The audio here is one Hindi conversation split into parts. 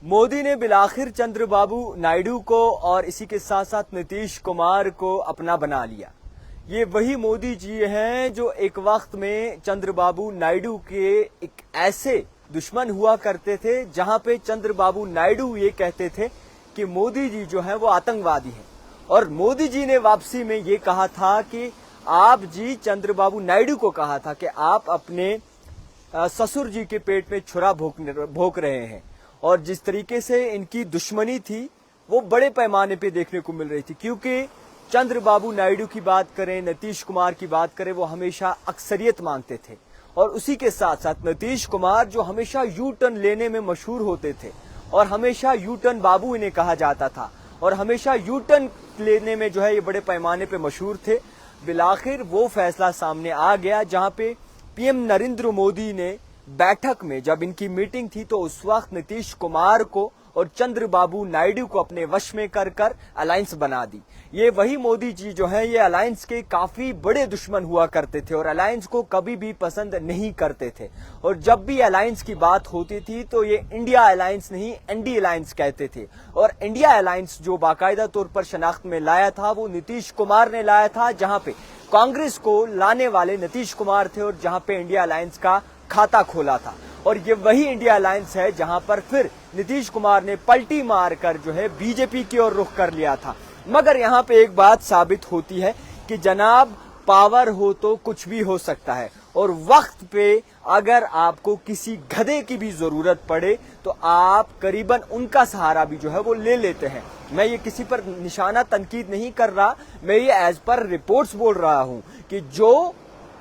मोदी ने बिलाखिर चंद्रबाबू नायडू को और इसी के साथ साथ नीतीश कुमार को अपना बना लिया। ये वही मोदी जी हैं जो एक वक्त में चंद्रबाबू नायडू के एक ऐसे दुश्मन हुआ करते थे जहां पे चंद्रबाबू नायडू ये कहते थे कि मोदी जी जो है वो आतंकवादी हैं। और मोदी जी ने वापसी में ये कहा था कि आप जी चंद्रबाबू नायडू को कहा था कि आप अपने ससुर जी के पेट में छुरा भोंक रहे हैं। और जिस तरीके से इनकी दुश्मनी थी वो बड़े पैमाने पे देखने को मिल रही थी, क्योंकि चंद्रबाबू नायडू की बात करें, नीतीश कुमार की बात करें, वो हमेशा अक्सरियत मांगते थे। और उसी के साथ साथ नीतीश कुमार जो हमेशा यू टर्न लेने में मशहूर होते थे और हमेशा यू टर्न बाबू इन्हें कहा जाता था और हमेशा यू टर्न लेने में जो है ये बड़े पैमाने पे मशहूर थे। बिलाखिर वो फैसला सामने आ गया जहां पे पीएम नरेंद्र मोदी ने बैठक में जब इनकी मीटिंग थी तो उस वक्त नीतीश कुमार को और चंद्रबाबू नायडू को अपने वश में कर अलायंस बना दी। ये वही मोदी जी जो है ये अलायंस के काफी बड़े दुश्मन हुआ करते थे और अलायंस को कभी भी पसंद नहीं करते थे। और जब भी अलायंस की बात होती थी तो ये इंडिया अलायंस नहीं एनडी अलायंस कहते थे। और इंडिया अलायंस जो बाकायदा तौर पर शनाख्त में लाया था वो नीतीश कुमार ने लाया था, जहां पे कांग्रेस को लाने वाले नीतीश कुमार थे और जहां पे इंडिया अलायंस का खाता खोला था। और ये वही इंडिया अलायंस है जहां पर फिर नीतीश कुमार ने पलटी मारकर जो है बीजेपी की ओर रुख कर लिया था। मगर यहां पे एक बात साबित होती है कि जनाब पावर हो तो कुछ भी हो सकता है और वक्त पे अगर आपको किसी गधे की भी जरूरत पड़े तो आप करीबन उनका सहारा भी जो है वो ले लेते हैं। मैं ये किसी पर निशाना तनकीद नहीं कर रहा, मैं ये एज पर रिपोर्ट्स बोल रहा हूं कि जो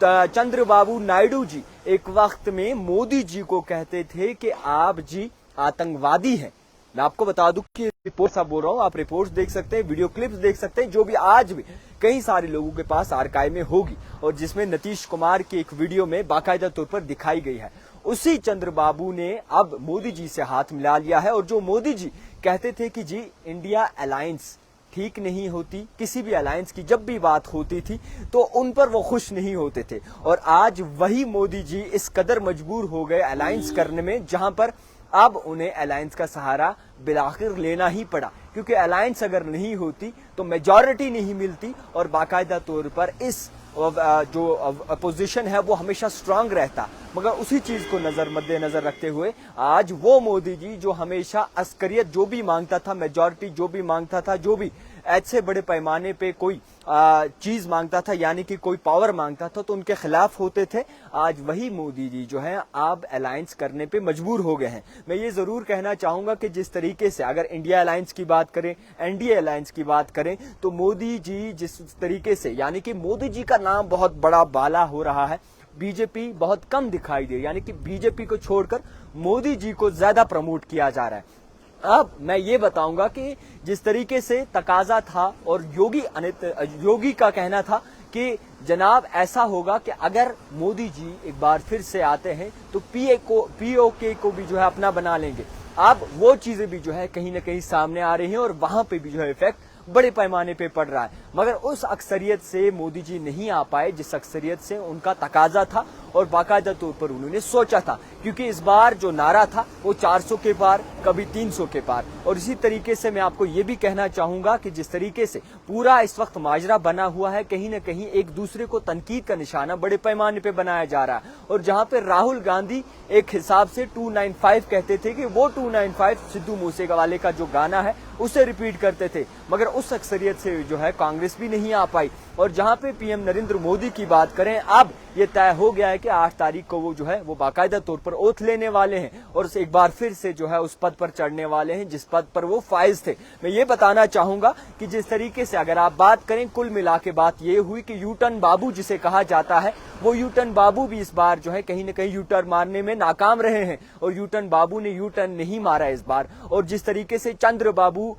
चंद्रबाबू नायडू जी एक वक्त में मोदी जी को कहते थे कि आप जी आतंकवादी हैं। मैं आपको बता दूं कि रिपोर्ट्स आप बोल रहा हूं, आप रिपोर्ट्स देख सकते हैं, वीडियो क्लिप्स देख सकते हैं, जो भी आज भी कई सारे लोगों के पास आर्काइव में होगी और जिसमें नीतीश कुमार की एक वीडियो में बाकायदा तौर पर दिखाई गई है। उसी चंद्रबाबू ने अब मोदी जी से हाथ मिला लिया है और जो मोदी जी कहते थे कि जी इंडिया अलायंस ठीक नहीं होती, किसी भी अलायंस की जब भी बात होती थी तो उन पर वो खुश नहीं होते थे। और आज वही मोदी जी इस कदर मजबूर हो गए अलायंस करने में जहां पर अब उन्हें अलायंस का सहारा बिलाखिर लेना ही पड़ा, क्योंकि अलायंस अगर नहीं होती तो मेजॉरिटी नहीं मिलती और बाकायदा तौर पर इस जो अपोजिशन है वो हमेशा स्ट्रांग रहता। मगर उसी चीज को मद्देनजर रखते हुए आज वो मोदी जी जो हमेशा अस्करियत जो भी मांगता था, मेजॉरिटी जो भी मांगता था, जो भी ऐसे बड़े पैमाने पे कोई चीज मांगता था यानी कि कोई पावर मांगता था तो उनके खिलाफ होते थे, आज वही मोदी जी जो है अब अलायंस करने पे मजबूर हो गए हैं। मैं ये जरूर कहना चाहूंगा कि जिस तरीके से अगर इंडिया अलायंस की बात करें, एनडीए अलायंस की बात करें तो मोदी जी जिस तरीके से यानी कि मोदी जी का नाम बहुत बड़ा बाला हो रहा है, बीजेपी बहुत कम दिखाई दे, यानी कि बीजेपी को छोड़कर मोदी जी को ज्यादा प्रमोट किया जा रहा है। अब मैं ये बताऊंगा कि जिस तरीके से तकाजा था और योगी का कहना था कि जनाब ऐसा होगा कि अगर मोदी जी एक बार फिर से आते हैं तो पीओके को भी जो है अपना बना लेंगे। अब वो चीजें भी जो है कहीं ना कहीं सामने आ रही हैं और वहां पे भी जो है इफेक्ट बड़े पैमाने पे पड़ रहा है। मगर उस अक्सरियत से मोदी जी नहीं आ पाए जिस अक्सरियत से उनका तकाजा था और बाकायदा तौर पर उन्होंने सोचा था, क्योंकि इस बार जो नारा था वो 400 के पार, कभी 300 के पार। और इसी तरीके से मैं आपको ये भी कहना चाहूंगा कि जिस तरीके से पूरा इस वक्त माजरा बना हुआ है, कहीं ना कहीं एक दूसरे को तनकीद का निशाना बड़े पैमाने पे बनाया जा रहा है। और जहां पे राहुल गांधी एक हिसाब से 295 कहते थे कि वो 295 सिद्धू मूसेवाले का जो गाना है उसे रिपीट करते थे, मगर उस अक्सरियत से जो है कांग्रेस भी नहीं आ पाई। और जहां पे पीएम नरेंद्र मोदी की बात करें, अब ये तय हो गया है कि 8 तारीख को वो जो है वो बाकायदा तौर पर ओथ लेने वाले हैं और एक बार फिर से जो है उस पद पर चढ़ने वाले हैं जिस पद पर वो फाइज थे। मैं ये बताना चाहूंगा कि जिस तरीके से अगर आप बात करें, कुल मिला के बात ये हुई कि यूटर्न बाबू जिसे कहा जाता है वो यूटर्न बाबू भी इस बार जो है कहीं ना कहीं यूटर्न मारने में नाकाम रहे हैं और यूटर्न बाबू ने यूटर्न नहीं मारा इस बार। और जिस तरीके से चंद्रबाबू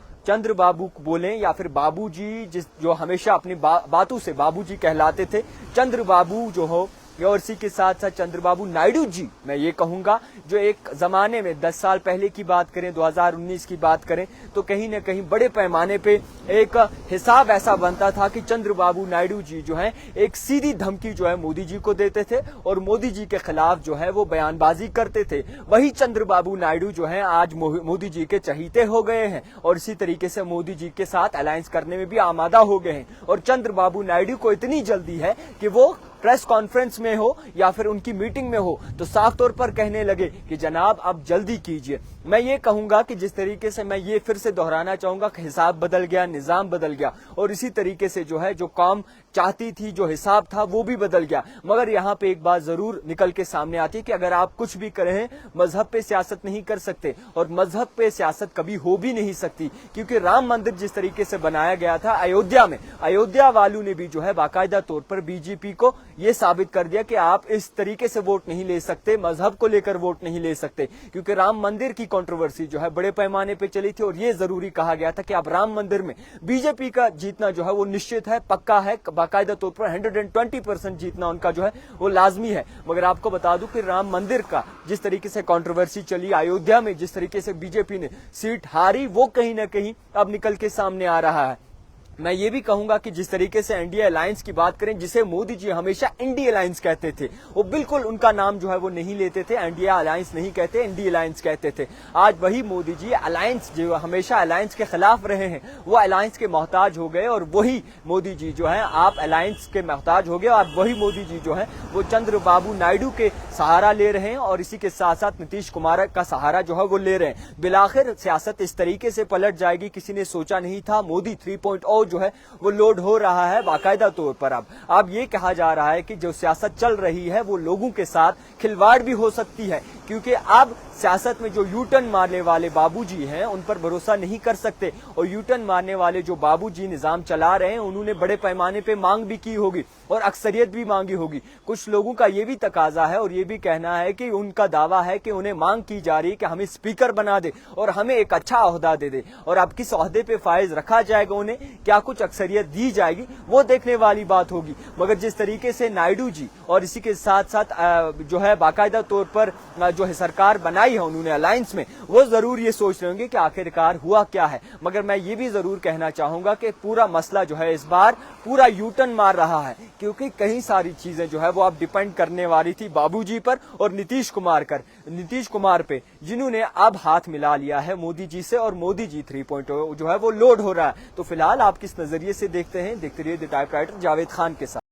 बोले या फिर बाबूजी जो हमेशा अपनी बातों से बाबूजी कहलाते थे, चंद्रबाबू जो हो और इसी के साथ साथ चंद्रबाबू नायडू जी, मैं ये कहूंगा, जो एक जमाने में 10 साल पहले की बात करें, 2019 की बात करें, तो कहीं न कहीं बड़े पैमाने पे एक हिसाब ऐसा बनता था कि चंद्रबाबू नायडू जी जो है एक सीधी धमकी जो है मोदी जी को देते थे और मोदी जी के खिलाफ जो है वो बयानबाजी करते थे। वही चंद्रबाबू नायडू जो है आज मोदी जी के चहीते हो गए हैं और इसी तरीके से मोदी जी के साथ अलायंस करने में भी आमादा हो गए हैं। और चंद्रबाबू नायडू को इतनी जल्दी है कि वो प्रेस कॉन्फ्रेंस में हो या फिर उनकी मीटिंग में हो तो साफ तौर पर कहने लगे कि जनाब आप जल्दी कीजिए। मैं ये कहूंगा कि जिस तरीके से, मैं ये फिर से दोहराना चाहूंगा कि हिसाब बदल गया, निजाम बदल गया और इसी तरीके से जो है जो कौम चाहती थी, जो हिसाब था वो भी बदल गया। मगर यहाँ पे एक बात जरूर निकल के सामने आती है कि अगर आप कुछ भी करें, मजहब पे सियासत नहीं कर सकते और मजहब पे सियासत कभी हो भी नहीं सकती, क्योंकि राम मंदिर जिस तरीके से बनाया गया था अयोध्या में, अयोध्या वालों ने भी जो है बाकायदा तौर पर बीजेपी को ये साबित कर दिया कि आप इस तरीके से वोट नहीं ले सकते, मजहब को लेकर वोट नहीं ले सकते, क्योंकि राम मंदिर की कंट्रोवर्सी जो है बड़े पैमाने पे चली थी और ये जरूरी कहा गया था कि आप राम मंदिर में बीजेपी का जीतना जो है वो निश्चित है, पक्का है, बाकायदा तौर पर 120% जीतना उनका जो है वो लाजमी है। मगर आपको बता दूं कि राम मंदिर का जिस तरीके से कंट्रोवर्सी चली, अयोध्या में जिस तरीके से बीजेपी ने सीट हारी, वो कहीं ना कहीं अब निकल के सामने आ रहा है। मैं ये भी कहूंगा कि जिस तरीके से एनडीए अलायंस की बात करें, जिसे मोदी जी हमेशा इंडी अलायंस कहते थे, वो बिल्कुल उनका नाम जो है वो नहीं लेते थे, एनडीए अलायंस नहीं कहते, इंडी अलायंस कहते थे। आज वही मोदी जी अलायंस, जो हमेशा अलायंस के खिलाफ रहे हैं, वो अलायंस के मोहताज हो गए और वही मोदी जी जो है आप अलायंस के मोहताज हो गए और वही मोदी जी जो है वो चंद्रबाबू नायडू के सहारा ले रहे हैं और इसी के साथ साथ नीतीश कुमार का सहारा जो है वो ले रहे हैं। बिलाखिर सियासत इस तरीके से पलट जाएगी, किसी ने सोचा नहीं था। मोदी 3.0 जो है वो लोड हो रहा है बाकायदा तौर पर। अब ये कहा जा रहा है कि जो सियासत चल रही है वो लोगों के साथ खिलवाड़ भी हो सकती है, क्योंकि अब सियासत में जो यूटर्न मारने वाले बाबूजी हैं उन पर भरोसा नहीं कर सकते और यूटर्न मारने वाले जो बाबूजी निजाम चला रहे हैं उन्होंने बड़े पैमाने पे मांग भी की होगी और अक्सरियत भी मांगी होगी। कुछ लोगों का ये भी तकाजा है और ये भी कहना है कि उनका दावा है कि उन्हें मांग की जा रही है कि हमें स्पीकर बना दे और हमें एक अच्छा ओहदा दे दे और अब किस ओहदे पे फायज रखा जाएगा, उन्हें क्या कुछ अक्सरियत दी जाएगी, वो देखने वाली बात होगी। मगर जिस तरीके से नायडू जी और इसी के साथ साथ जो है बाकायदा तौर पर जो है सरकार बनाई है उन्होंने अलायंस में, वो जरूर ये सोच रहे होंगे कि आखिरकार हुआ क्या है। मगर मैं ये भी जरूर कहना चाहूंगा कि पूरा मसला जो है इस बार पूरा यूटर्न मार रहा है, क्योंकि कई सारी चीजें जो है वो अब डिपेंड करने वाली थी बाबूजी पर और नीतीश कुमार पे, जिन्होंने अब हाथ मिला लिया है मोदी जी से और मोदी जी 3.0 जो है वो लोड हो रहा है। तो फिलहाल आप किस नजरिए से देखते हैं? देखते रहिए द टाइपराइटर जावेद खान के साथ।